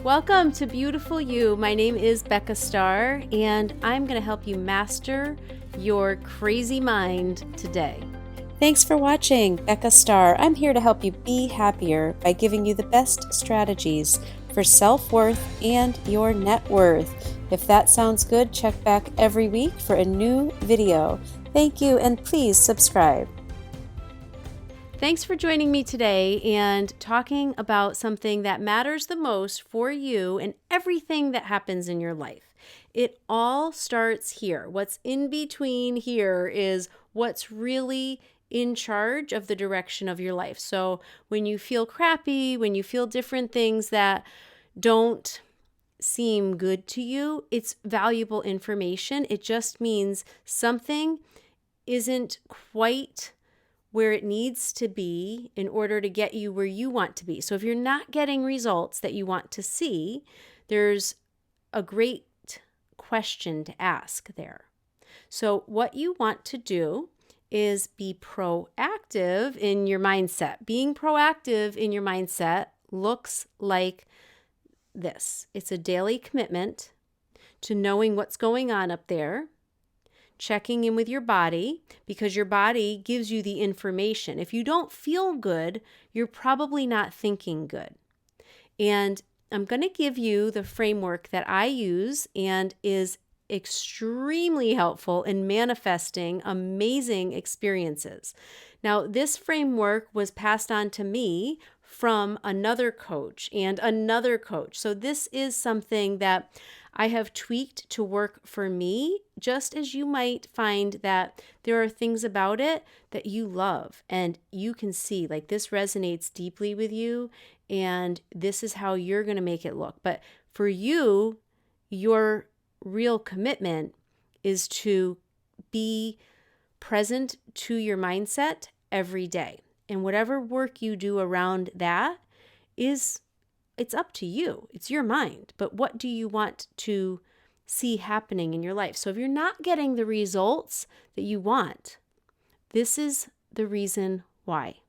Welcome to Beautiful You. My name is Becca Starr, and I'm going to help you master your crazy mind today. Thanks for watching, Becca Starr. I'm here to help you be happier by giving you the best strategies for self-worth and your net worth. If that sounds good, check back every week for a new video. Thank you, and please subscribe. Thanks for joining me today and talking about something that matters the most for you and everything that happens in your life. It all starts here. What's in between here is what's really in charge of the direction of your life. So when you feel crappy, when you feel different things that don't seem good to you, it's valuable information. It just means something isn't quite where it needs to be in order to get you where you want to be. So if you're not getting results that you want to see, there's a great question to ask there. So what you want to do is be proactive in your mindset. Being proactive in your mindset looks like this. It's a daily commitment to knowing what's going on up there, checking in with your body, because your body gives you the information. If you don't feel good, you're probably not thinking good. And I'm going to give you the framework that I use and is extremely helpful in manifesting amazing experiences. Now, this framework was passed on to me from another coach and another coach. So this is something that I have tweaked to work for me, just as you might find that there are things about it that you love and you can see like this resonates deeply with you and this is how you're going to make it look. But for you, your real commitment is to be present to your mindset every day. And whatever work you do around that it's up to you. It's your mind. But what do you want to see happening in your life? So if you're not getting the results that you want, this is the reason why.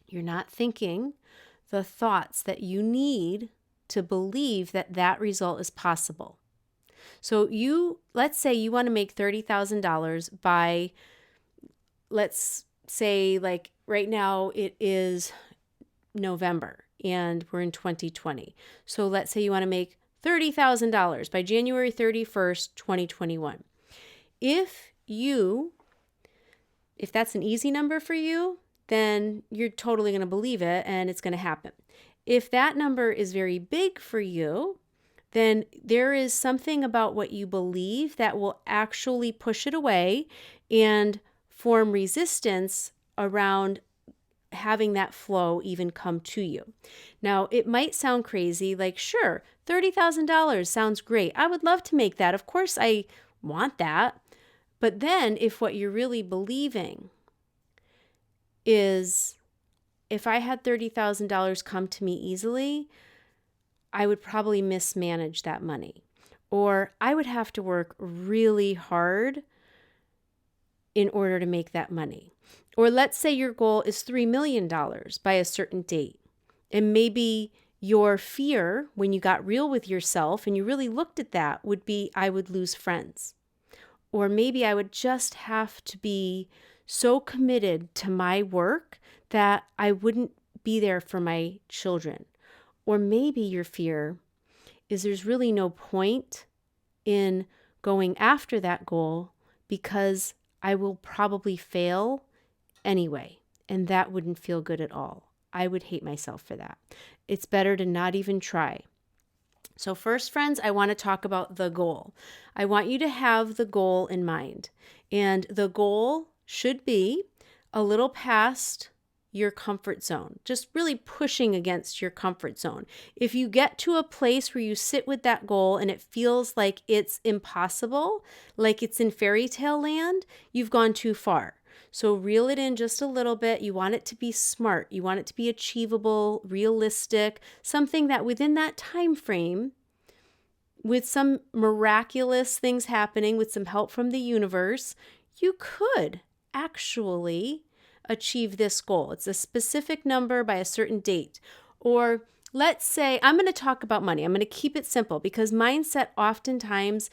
You're not thinking the thoughts that you need to believe that that result is possible. So let's say you want to make $30,000 by, let's say like right now it is November. And we're in 2020. So let's say you want to make $30,000 by January 31st, 2021. If that's an easy number for you, then you're totally going to believe it and it's going to happen. If that number is very big for you, then there is something about what you believe that will actually push it away and form resistance around having that flow even come to you. Now, it might sound crazy, like, sure, $30,000 sounds great. I would love to make that. Of course, I want that. But then if what you're really believing is, if I had $30,000 come to me easily, I would probably mismanage that money. Or I would have to work really hard in order to make that money. Or let's say your goal is $3 million by a certain date. And maybe your fear when you got real with yourself and you really looked at that would be, I would lose friends. Or maybe I would just have to be so committed to my work that I wouldn't be there for my children. Or maybe your fear is there's really no point in going after that goal because I will probably fail anyway, and that wouldn't feel good at all. I would hate myself for that. It's better to not even try. So first, friends, I want to talk about the goal. I want you to have the goal in mind. And the goal should be a little past your comfort zone, just really pushing against your comfort zone. If you get to a place where you sit with that goal and it feels like it's impossible, like it's in fairy tale land, you've gone too far. So reel it in just a little bit. You want it to be smart. You want it to be achievable, realistic, something that within that time frame, with some miraculous things happening, with some help from the universe, you could actually achieve this goal. It's a specific number by a certain date. Or let's say I'm going to talk about money. I'm going to keep it simple because mindset oftentimes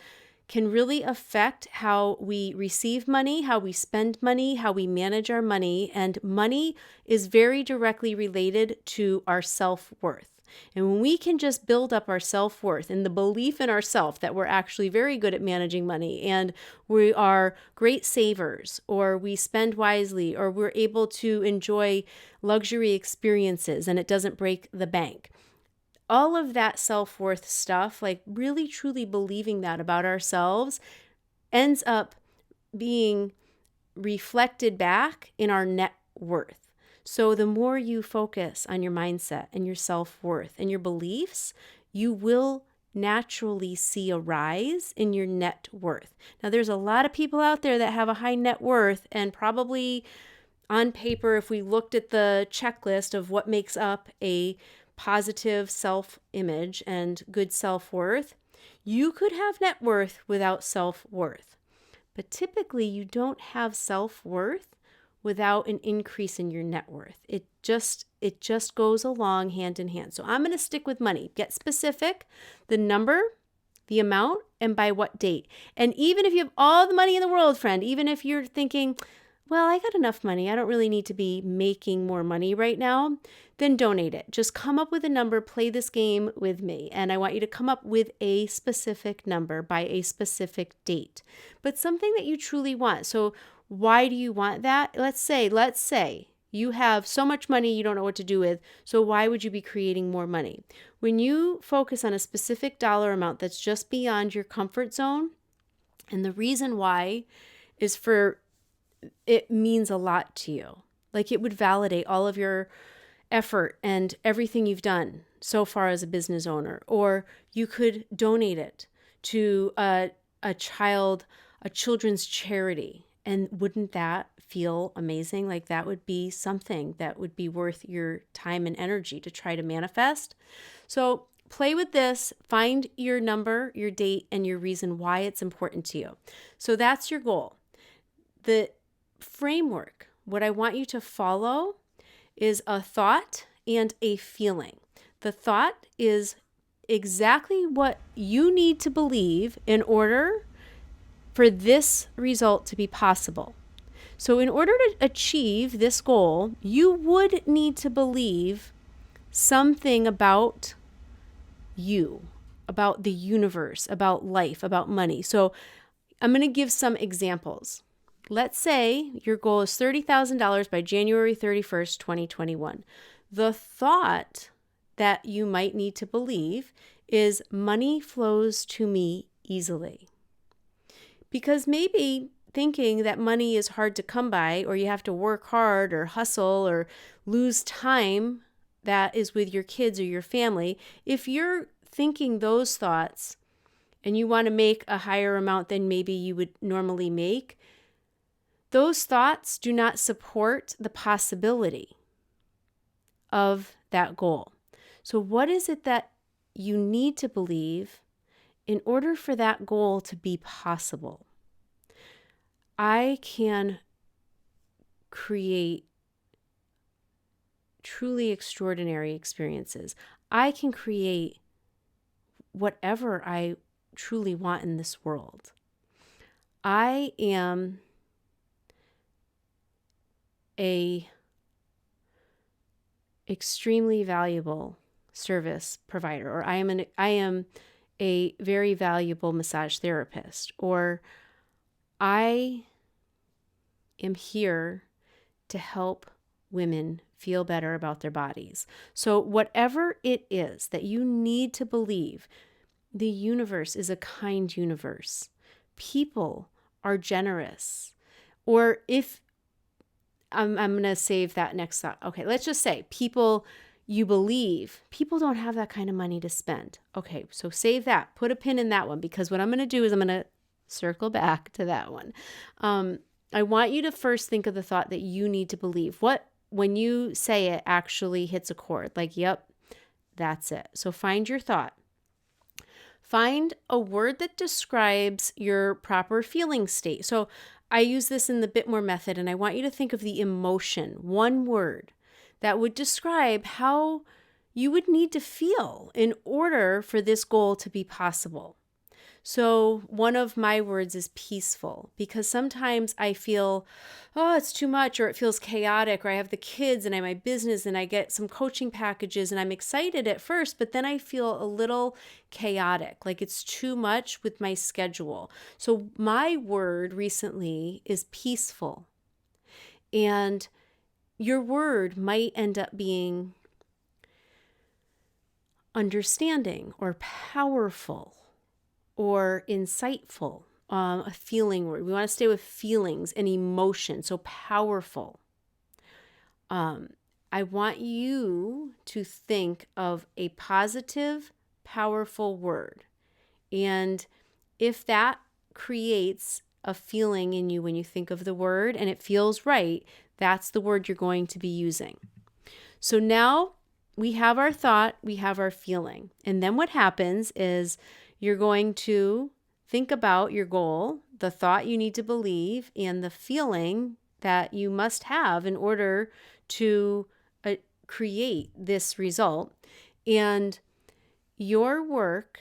can really affect how we receive money, how we spend money, how we manage our money. And money is very directly related to our self-worth. And when we can just build up our self-worth and the belief in ourselves that we're actually very good at managing money and we are great savers, or we spend wisely, or we're able to enjoy luxury experiences and it doesn't break the bank. All of that self-worth stuff, like really truly believing that about ourselves, ends up being reflected back in our net worth. So the more you focus on your mindset and your self-worth and your beliefs, you will naturally see a rise in your net worth. Now, there's a lot of people out there that have a high net worth, and probably on paper, if we looked at the checklist of what makes up a positive self-image and good self-worth, you could have net worth without self-worth. But typically, you don't have self-worth without an increase in your net worth. It just goes along hand in hand. So I'm going to stick with money. Get specific, the number, the amount, and by what date. And even if you have all the money in the world, friend, even if you're thinking, well, I got enough money, I don't really need to be making more money right now, then donate it. Just come up with a number, play this game with me. And I want you to come up with a specific number by a specific date, but something that you truly want. So why do you want that? Let's say you have so much money you don't know what to do with. So why would you be creating more money? When you focus on a specific dollar amount that's just beyond your comfort zone, and the reason why is it means a lot to you. Like it would validate all of your effort and everything you've done so far as a business owner. Or you could donate it to a children's charity. And wouldn't that feel amazing? Like that would be something that would be worth your time and energy to try to manifest. So play with this, find your number, your date, and your reason why it's important to you. So that's your goal. The framework, what I want you to follow is a thought and a feeling. The thought is exactly what you need to believe in order for this result to be possible. So in order to achieve this goal, you would need to believe something about you, about the universe, about life, about money. So I'm going to give some examples. Let's say your goal is $30,000 by January 31st, 2021. The thought that you might need to believe is money flows to me easily. Because maybe thinking that money is hard to come by, or you have to work hard or hustle or lose time that is with your kids or your family, if you're thinking those thoughts and you want to make a higher amount than maybe you would normally make, those thoughts do not support the possibility of that goal. So what is it that you need to believe in order for that goal to be possible? I can create truly extraordinary experiences. I can create whatever I truly want in this world. I am a extremely valuable service provider, or I am a very valuable massage therapist, or I am here to help women feel better about their bodies. So whatever it is that you need to believe, the universe is a kind universe. People are generous. Or if I'm going to save that next thought. Okay, let's just say you believe people don't have that kind of money to spend. Okay, so save that. Put a pin in that one, because what I'm going to do is I'm going to circle back to that one. I want you to first think of the thought that you need to believe. What, when you say it, actually hits a chord. Like, yep, that's it. So find your thought. Find a word that describes your proper feeling state. So I use this in the Bit More method, and I want you to think of the emotion, one word that would describe how you would need to feel in order for this goal to be possible. So one of my words is peaceful, because sometimes I feel, oh, it's too much, or it feels chaotic, or I have the kids and I have my business and I get some coaching packages and I'm excited at first, but then I feel a little chaotic, like it's too much with my schedule. So my word recently is peaceful. And your word might end up being understanding or powerful or insightful, a feeling word. We want to stay with feelings and emotion, so powerful. I want you to think of a positive, powerful word. And if that creates a feeling in you when you think of the word and it feels right, that's the word you're going to be using. So now we have our thought, we have our feeling. And then what happens is you're going to think about your goal, the thought you need to believe, and the feeling that you must have in order to create this result. And your work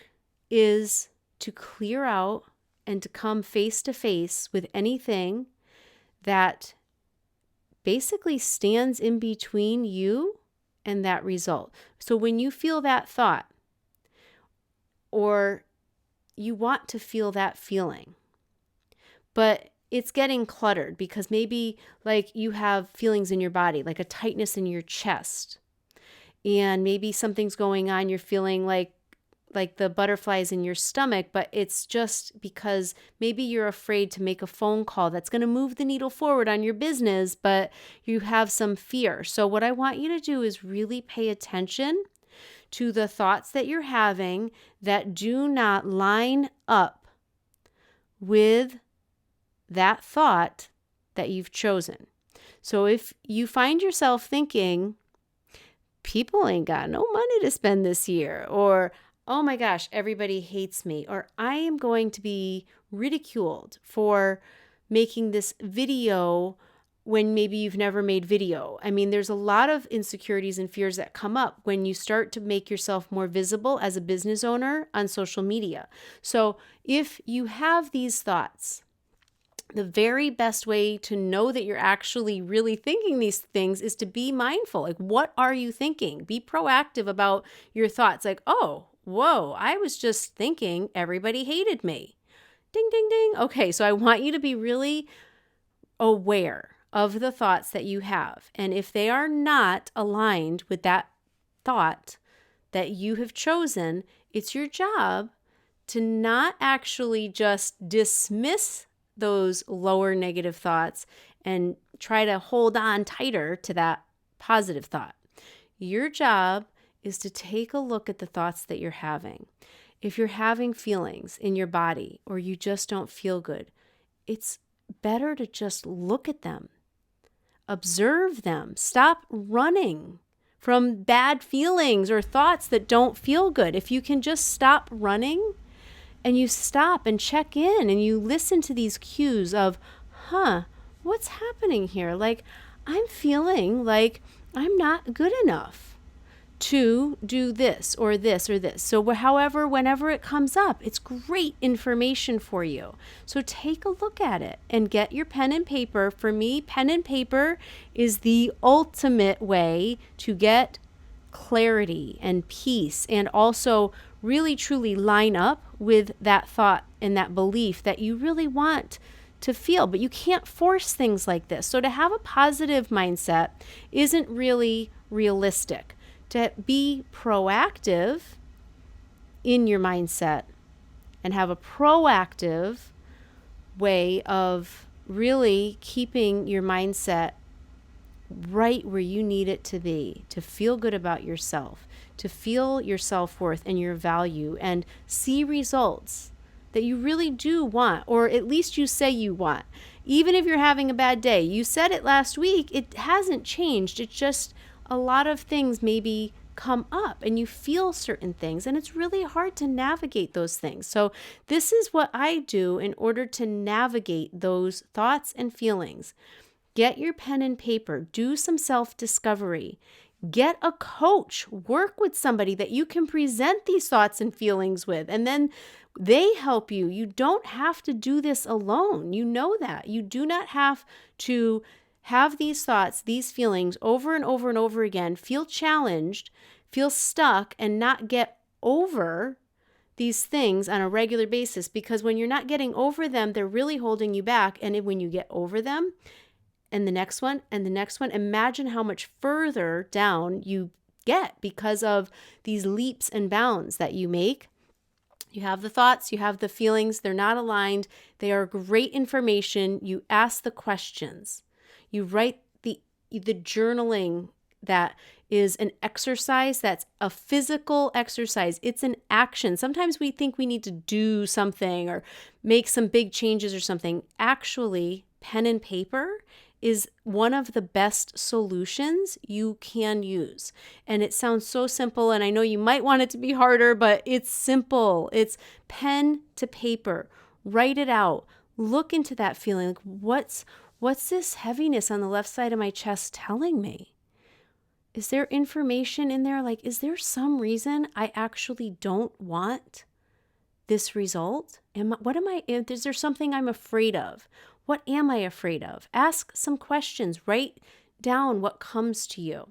is to clear out and to come face to face with anything that basically stands in between you and that result. So when you feel that thought, or you want to feel that feeling, but it's getting cluttered because maybe like you have feelings in your body, like a tightness in your chest, and maybe something's going on. You're feeling like the butterflies in your stomach, but it's just because maybe you're afraid to make a phone call that's going to move the needle forward on your business, but you have some fear. So what I want you to do is really pay attention to the thoughts that you're having that do not line up with that thought that you've chosen. So if you find yourself thinking, people ain't got no money to spend this year, or oh my gosh, everybody hates me, or I am going to be ridiculed for making this video when maybe you've never made video. I mean, there's a lot of insecurities and fears that come up when you start to make yourself more visible as a business owner on social media. So if you have these thoughts, the very best way to know that you're actually really thinking these things is to be mindful. Like, what are you thinking? Be proactive about your thoughts. Like, oh, whoa, I was just thinking everybody hated me. Ding, ding, ding. Okay, so I want you to be really aware of the thoughts that you have. And if they are not aligned with that thought that you have chosen, it's your job to not actually just dismiss those lower negative thoughts and try to hold on tighter to that positive thought. Your job is to take a look at the thoughts that you're having. If you're having feelings in your body or you just don't feel good, it's better to just look at them. Observe them. Stop running from bad feelings or thoughts that don't feel good. If you can just stop running and you stop and check in and you listen to these cues of, what's happening here? Like, I'm feeling like I'm not good enough to do this or this or this. So however, whenever it comes up, it's great information for you. So take a look at it and get your pen and paper. For me, pen and paper is the ultimate way to get clarity and peace, and also really truly line up with that thought and that belief that you really want to feel. But you can't force things like this. So to have a positive mindset isn't really realistic. To be proactive in your mindset and have a proactive way of really keeping your mindset right where you need it to be, to feel good about yourself, to feel your self-worth and your value, and see results that you really do want, or at least you say you want. Even if you're having a bad day, you said it last week, it hasn't changed. It's just a lot of things maybe come up and you feel certain things, and it's really hard to navigate those things. So this is what I do in order to navigate those thoughts and feelings. Get your pen and paper, do some self-discovery, Get a coach, work with somebody that you can present these thoughts and feelings with, and then they help you. You don't have to do this alone. You know that. You do not have to have these thoughts, these feelings over and over and over again, feel challenged, feel stuck, and not get over these things on a regular basis, because when you're not getting over them, they're really holding you back. And when you get over them, and the next one, and the next one, imagine how much further down you get because of these leaps and bounds that you make. You have the thoughts, you have the feelings, they're not aligned. They are great information. You ask the questions. You write the journaling that is an exercise, that's a physical exercise. It's an action. Sometimes we think we need to do something or make some big changes or something. Actually, pen and paper is one of the best solutions you can use. And it sounds so simple, and I know you might want it to be harder, but it's simple. It's pen to paper. Write it out. Look into that feeling. Like, what's this heaviness on the left side of my chest telling me? Is there information in there? Like, is there some reason I actually don't want this result? Is there something I'm afraid of? What am I afraid of? Ask some questions. Write down what comes to you.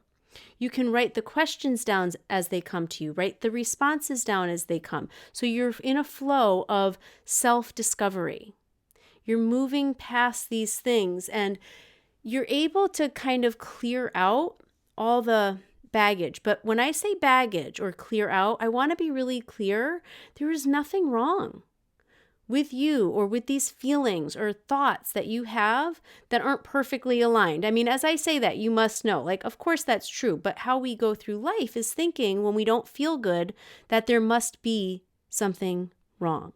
You can write the questions down as they come to you. Write the responses down as they come. So you're in a flow of self-discovery. You're moving past these things, and you're able to kind of clear out all the baggage. But when I say baggage or clear out, I want to be really clear. There is nothing wrong with you or with these feelings or thoughts that you have that aren't perfectly aligned. I mean, as I say that, you must know, like, of course that's true, but how we go through life is thinking when we don't feel good that there must be something wrong.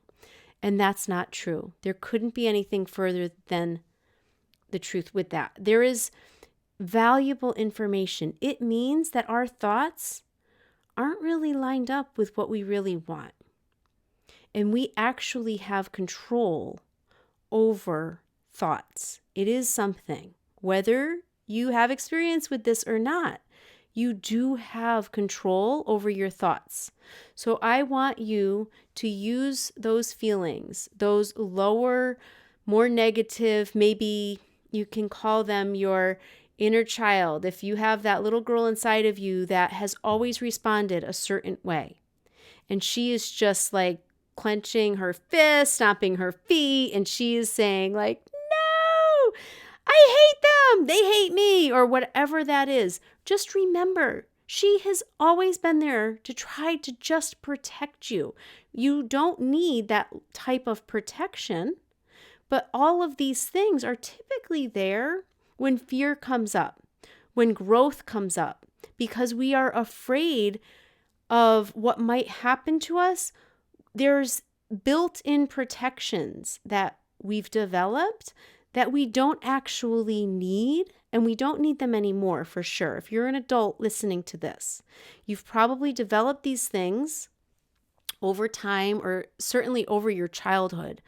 And that's not true. There couldn't be anything further than the truth with that. There is valuable information. It means that our thoughts aren't really lined up with what we really want. And we actually have control over thoughts. It is something. Whether you have experience with this or not, you do have control over your thoughts. So I want you to use those feelings, those lower, more negative, maybe you can call them your inner child. If you have that little girl inside of you that has always responded a certain way, and she is just like clenching her fist, stomping her feet, and she is saying like, no, I hate them, they hate me, or whatever that is. Just remember, she has always been there to try to just protect you. You don't need that type of protection, but all of these things are typically there when fear comes up, when growth comes up, because we are afraid of what might happen to us. There's built-in protections that we've developed that we don't actually need, and we don't need them anymore for sure. If you're an adult listening to this, you've probably developed these things over time, or certainly over your childhood,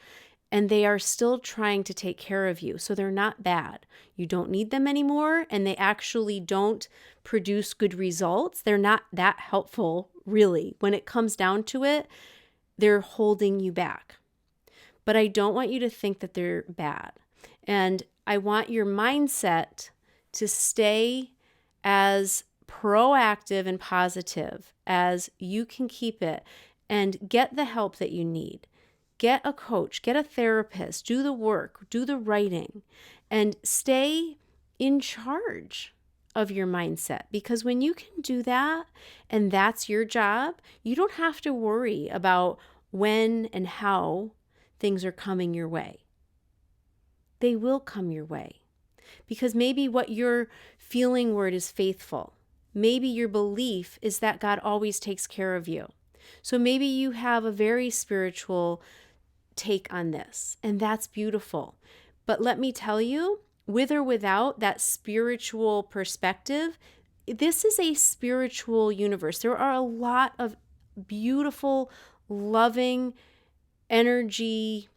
and they are still trying to take care of you. So they're not bad. You don't need them anymore, and they actually don't produce good results. They're not that helpful, really. When it comes down to it, they're holding you back. But I don't want you to think that they're bad. And I want your mindset to stay as proactive and positive as you can keep it, and get the help that you need. Get a coach, get a therapist, do the work, do the writing, and stay in charge of your mindset. Because when you can do that, and that's your job, you don't have to worry about when and how things are coming your way. They will come your way. Because maybe what your feeling word is faithful. Maybe your belief is that God always takes care of you. So maybe you have a very spiritual take on this, and that's beautiful. But let me tell you, with or without that spiritual perspective, this is a spiritual universe. There are a lot of beautiful, loving energy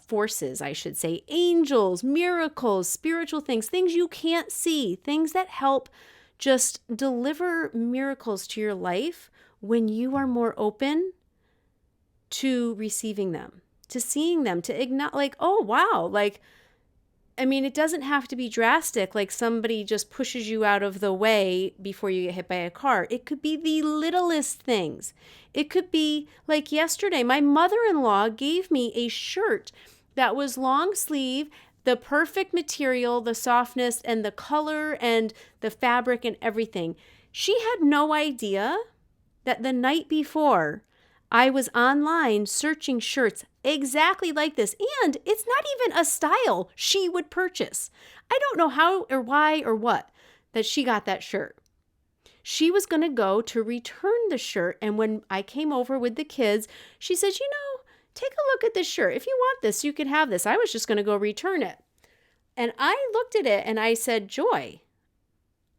forces, I should say, angels, miracles, spiritual things you can't see, things that help just deliver miracles to your life when you are more open to receiving them, to seeing them, to acknowledge, like, oh, wow. Like, I mean, it doesn't have to be drastic, like somebody just pushes you out of the way before you get hit by a car. It could be the littlest things. It could be like yesterday, my mother-in-law gave me a shirt that was long sleeve, the perfect material, the softness and the color and the fabric and everything. She had no idea that the night before I was online searching shirts exactly like this. And it's not even a style she would purchase. I don't know how or why or what that she got that shirt. She was going to go to return the shirt. And when I came over with the kids, she said, take a look at this shirt. If you want this, you can have this. I was just going to go return it. And I looked at it and I said, Joy,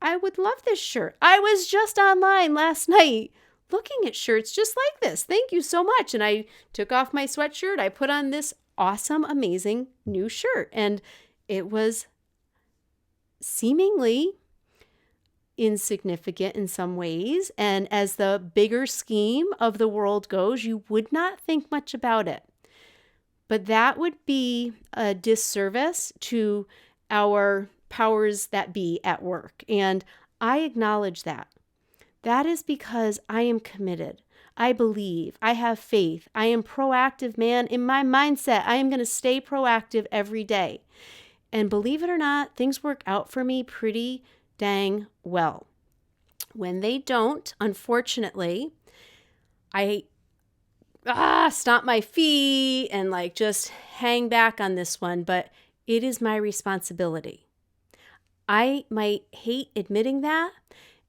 I would love this shirt. I was just online last night looking at shirts just like this. Thank you so much. And I took off my sweatshirt. I put on this awesome, amazing new shirt. And it was seemingly insignificant in some ways. And as the bigger scheme of the world goes, you would not think much about it. But that would be a disservice to our powers that be at work. And I acknowledge that. That is because I am committed. I believe. I have faith. I am proactive, man. In my mindset, I am going to stay proactive every day. And believe it or not, things work out for me pretty dang well. When they don't, unfortunately, I stomp my feet and like just hang back on this one, but it is my responsibility. I might hate admitting that.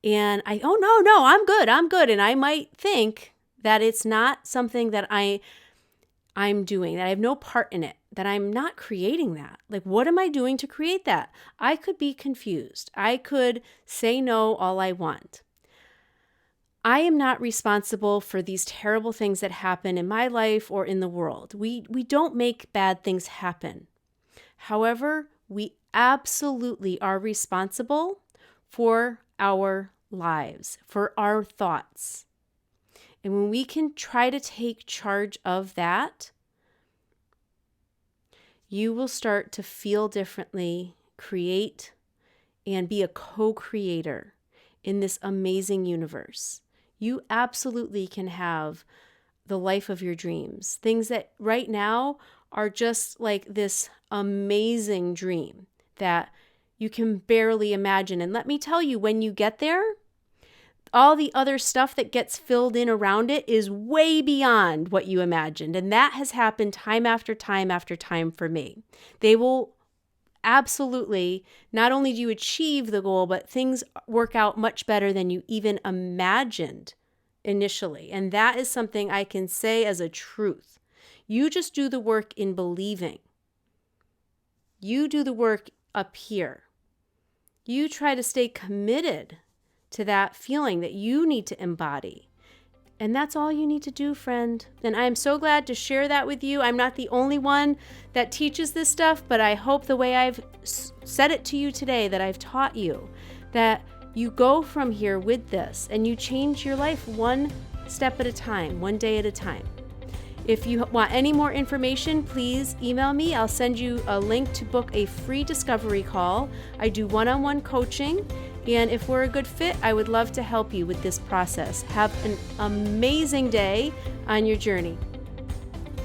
And no, I'm good. And I might think that it's not something that I'm doing, that I have no part in it, that I'm not creating that. Like, what am I doing to create that? I could be confused. I could say no all I want. I am not responsible for these terrible things that happen in my life or in the world. We don't make bad things happen. However, we absolutely are responsible for our lives, for our thoughts. And when we can try to take charge of that, you will start to feel differently, create, and be a co-creator in this amazing universe. You absolutely can have the life of your dreams. Things that right now are just like this amazing dream that you can barely imagine. And let me tell you, when you get there, all the other stuff that gets filled in around it is way beyond what you imagined. And that has happened time after time after time for me. They will absolutely, not only do you achieve the goal, but things work out much better than you even imagined initially. And that is something I can say as a truth. You just do the work in believing. You do the work up here. You try to stay committed to that feeling that you need to embody. And that's all you need to do, friend. And I'm so glad to share that with you. I'm not the only one that teaches this stuff, but I hope the way I've said it to you today, that I've taught you, that you go from here with this and you change your life one step at a time, one day at a time. If you want any more information, please email me. I'll send you a link to book a free discovery call. I do one-on-one coaching. And if we're a good fit, I would love to help you with this process. Have an amazing day on your journey.